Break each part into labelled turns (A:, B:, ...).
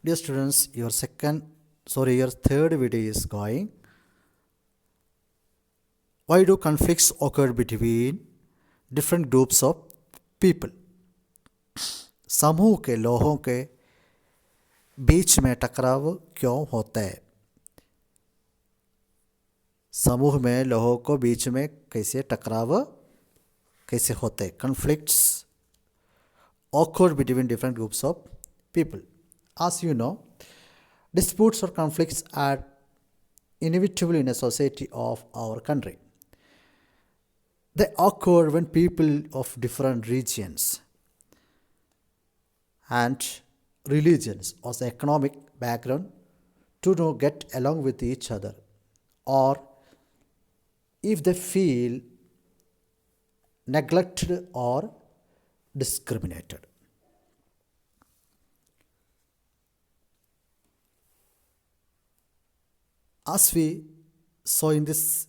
A: Dear students, your third video is going. Why do conflicts occur between different groups of people? समूह के लोगों के बीच में टकराव क्यों होता है? समूह में लोगों को बीच में कैसे टकराव कैसे होते हैं? Conflicts occur between different groups of people. As you know, disputes or conflicts are inevitable in a society of our country. They occur when people of different regions and religions or economic background do not get along with each other, or if they feel neglected or discriminated. As we saw in this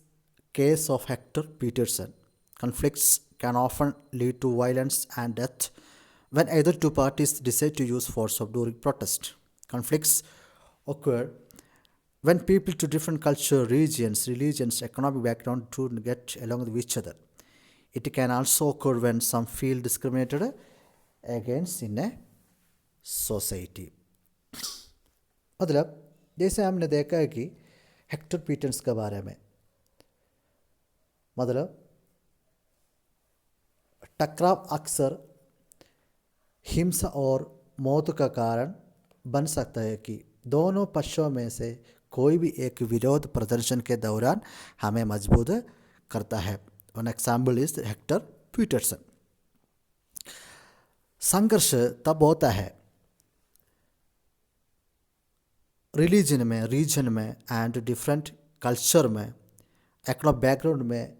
A: case of Hector Peterson, conflicts can often lead to violence and death when either two parties decide to use force during protest. Conflicts occur when people to different culture, regions, religions, economic background do not get along with each other. It can also occur when some feel discriminated against in a society. मतलब जैसे हमने देखा है कि Hector Peters के बारे में, मतलब टकराव अक्सर हिंसा और मौत का कारण बन सकता है कि दोनों पक्षों में से कोई भी एक विरोध प्रदर्शन के दौरान हमें मजबूत करता है. One example is Hector Peterson. संघर्ष तब होता है रिलीजन में, रीजन में एंड डिफरेंट कल्चर में, इकोनॉमिक बैकग्राउंड में,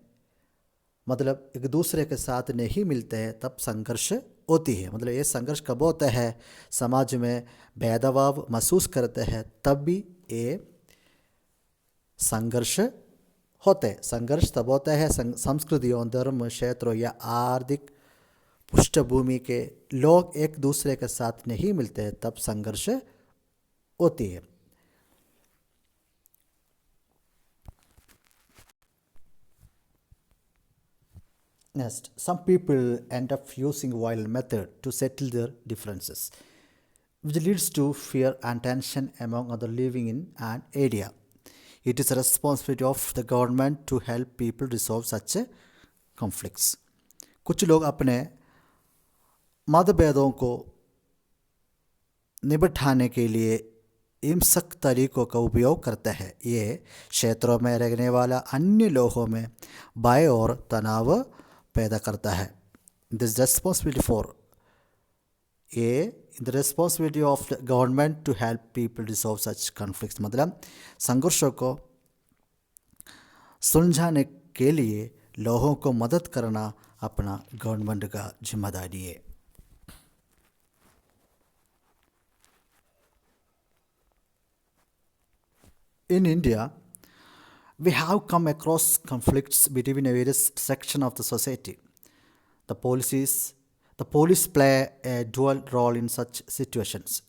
A: मतलब एक दूसरे के साथ नहीं मिलते हैं तब संघर्ष होती है. मतलब ये संघर्ष कब होता है? समाज में भेदभाव महसूस करते हैं तब भी ये संघर्ष होते हैं. संघर्ष तब होता है संस्कृतियों, धर्म, क्षेत्रों या आर्थिक पृष्ठभूमि के लोग एक दूसरे के साथ नहीं मिलते हैं तब संघर्ष होती है. Next, some people end up using violent method to settle their differences, which leads to fear and tension among other living in an area. It is a responsibility of the government to help people resolve such conflicts. कुछ लोग अपने मतभेदों को निपटाने के लिए हिंसक तरीकों का उपयोग करते हैं. ये क्षेत्रों में रहने वाला अन्य लोगों में भय और तनाव पैदा करता है. This responsibility for the responsibility of government to help people resolve such conflicts. मतलब संघर्षों को सुलझाने के लिए लोगों को मदद करना अपना गवर्नमेंट का जिम्मेदारी है. In India, we have come across conflicts between various sections of the society. The police play a dual role in such situations.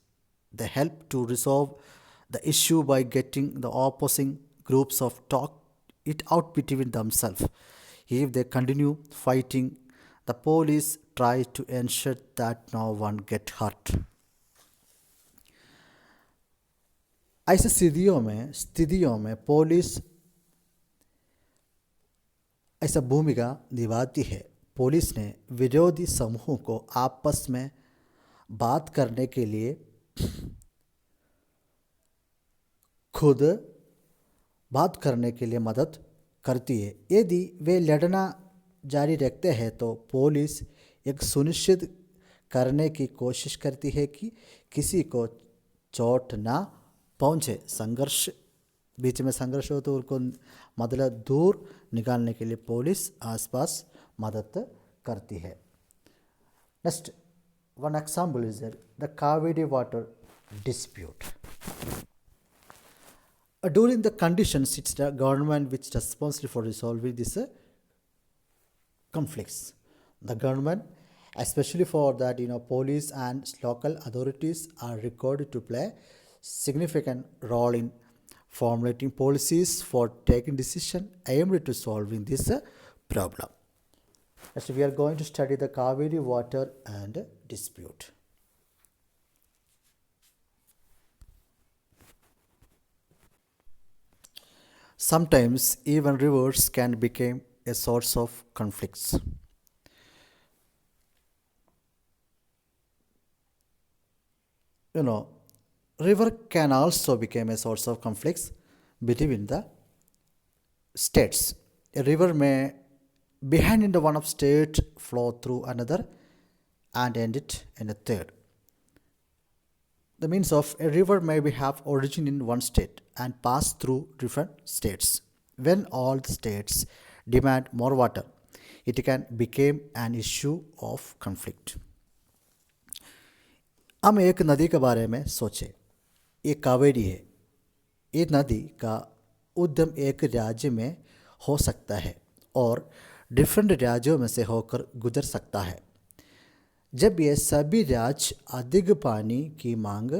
A: They help to resolve the issue by getting the opposing groups of talk it out between themselves. If they continue fighting, the police try to ensure that no one get hurt. ऐसी स्थितियों में police ऐसा भूमिका निभाती है. Police ने विरोधी समूह को आपस में बात करने के लिए मदद करती है. यदि वे लड़ना जारी रखते हैं तो पुलिस एक सुनिश्चित करने की कोशिश करती है कि किसी को चोट ना पहुँचे. बीच में संघर्ष हो तो उनको मतलब दूर निकालने के लिए पुलिस आसपास मदद करती है. Next, one example is the Kaveri water dispute. During the conditions, it's the government which is responsible for resolving these conflicts. The government especially for that, police and local authorities are required to play significant role in formulating policies for taking decision aimed to solving this problem. Next, we are going to study the Kaveri water and dispute. Sometimes even rivers can become a source of conflicts. You know, river can also become a source of conflicts between the states. A river may behind in the one of state flow through another and end it in a third. The means of a river may be have origin in one state and pass through different states. When all the states demand more water, it can become an issue of conflict. हम एक नदी के बारे में सोचें। ये कावेरी है। ये नदी का उद्गम एक राज्य में हो सकता है और डिफरेंट राज्यों में से होकर गुजर सकता है। जब ये सभी राज्य अधिक पानी की मांग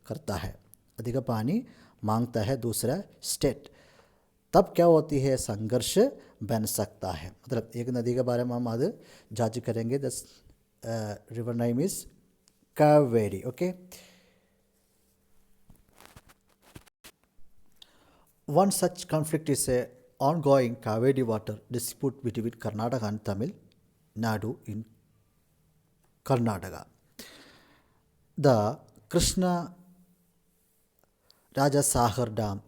A: करता है, अधिक पानी मांगता है दूसरा स्टेट, तब क्या होती है? संघर्ष बन सकता है। मतलब एक नदी के बारे में हम आज जांच करेंगे। The river name is Kaveri. Okay, one such conflict is a ongoing Kaveri water dispute between Karnataka and Tamil Nadu in Karnataka. The Krishna Rajasahar Dam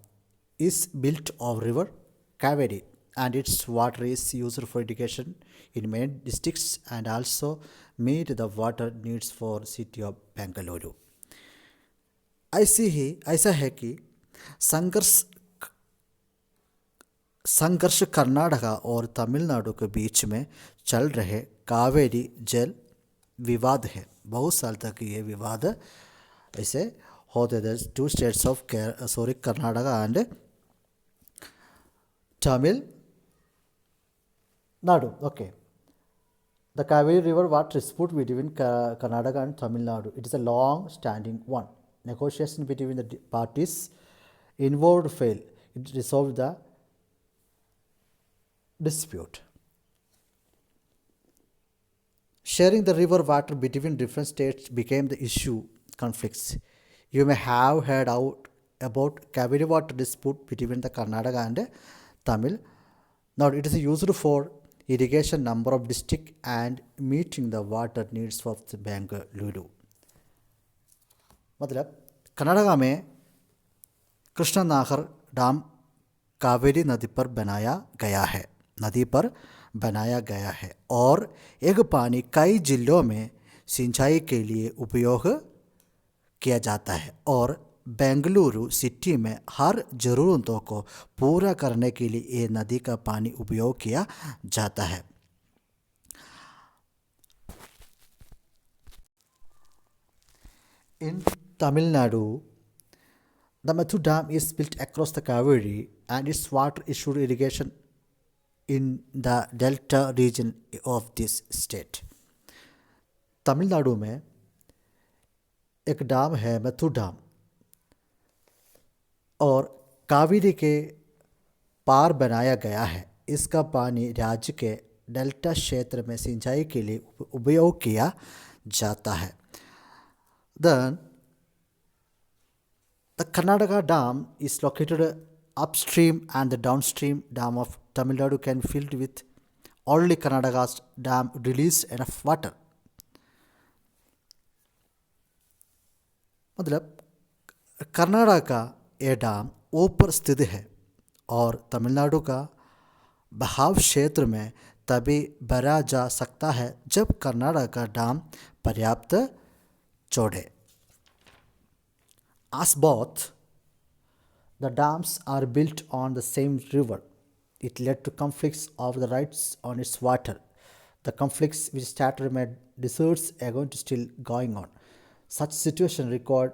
A: is built of river Kaveri and its water is used for irrigation in many districts and also meet the water needs for city of Bengaluru. ऐसा है कि संघर्ष संघर्ष कर्नाटका और तमिलनाडु के बीच में चल रहे कावेरी जल विवाद है। बहुत साल तक ये विवाद ऐसे होते थे। Two states of Karnataka and Tamil Nadu. Okay, the Kaveri River water dispute between Karnataka and Tamil Nadu. It is a long-standing one. Negotiation between the parties involved failed. It resolved the dispute. Sharing the river water between different states became the issue conflicts. You may have heard out about Kaveri water dispute between the Karnataka and Tamil. Now it is used for irrigation number of district and meeting the water needs of the Bengaluru. मतलब कर्नाटका में कृष्णा नागर dam Kaveri नदी पर बनाया गया है और एक पानी कई जिलों में सिंचाई के लिए उपयोग किया जाता है और बेंगलुरु सिटी में हर ज़रूरतों को पूरा करने के लिए ये नदी का पानी उपयोग किया जाता है। In Tamil Nadu, the Mathu Dam is built across the Kaveri and its water issued irrigation in the delta region of this state. Tamil Nadu में एक डैम है मैथु डैम और कावेरी के पार बनाया गया है। इसका पानी राज्य के डेल्टा क्षेत्र में सिंचाई के लिए उपयोग किया जाता है। Then the Karnataka Dam is located upstream and the downstream dam of Tamil Nadu can be filled with only Karnataka's dam release enough water. मतलब कर्नाटक का ये डैम ऊपर स्थित है और तमिलनाडु का बहाव क्षेत्र में तभी भरा जा सकता है जब कर्नाटक का डैम पर्याप्त चौड़े। As both the dams are built on the same river, it led to conflicts of the rights on its water. The conflicts which started made deserts are going to still going on. Such situation required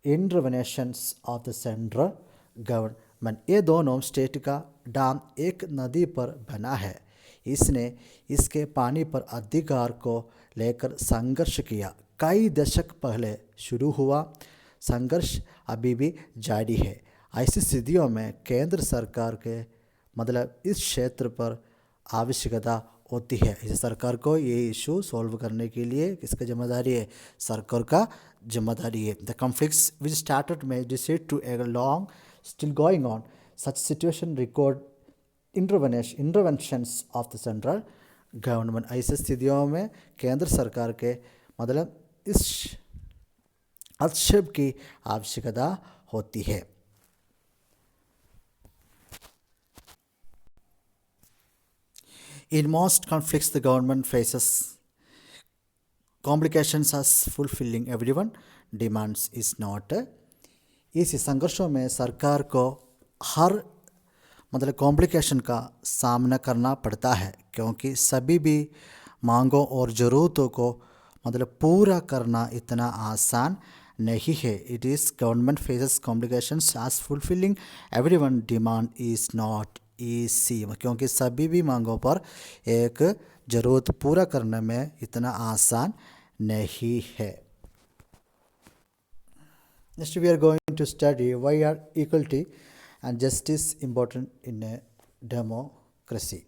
A: interventions of the central government. ये दोनों state का dam एक नदी पर बना है। इसने इसके पानी पर अधिकार को लेकर संघर्ष किया। कई दशक पहले शुरू हुआ संघर्ष अभी भी जारी है। ऐसी स्थितियों में केंद्र सरकार के मतलब इस क्षेत्र पर आवश्यकता होती है। इस सरकार को ये इशू सॉल्व करने के लिए किसका जिम्मेदारी है? सरकार का जिम्मेदारी है। द कॉन्फ्लिक्ट्स विच स्टार्टेड में decide to a long still going on such situation record interventions of the central government. ऐसे स्थितियों में केंद्र सरकार के मतलब इस हस्तक्षेप की आवश्यकता होती है। In most conflicts, the government faces complications as fulfilling everyone demands is not इस संघर्षों में सरकार को हर मतलब कॉम्प्लिकेशन का सामना करना पड़ता है, क्योंकि सभी भी मांगों और ज़रूरतों को मतलब पूरा करना इतना आसान नहीं है। It is government faces complications as fulfilling everyone demand is not easy, क्योंकि सभी भी मांगों पर एक ज़रूरत पूरा करने में इतना आसान नहीं है। Next, we are going to study why are equality and justice important in a democracy.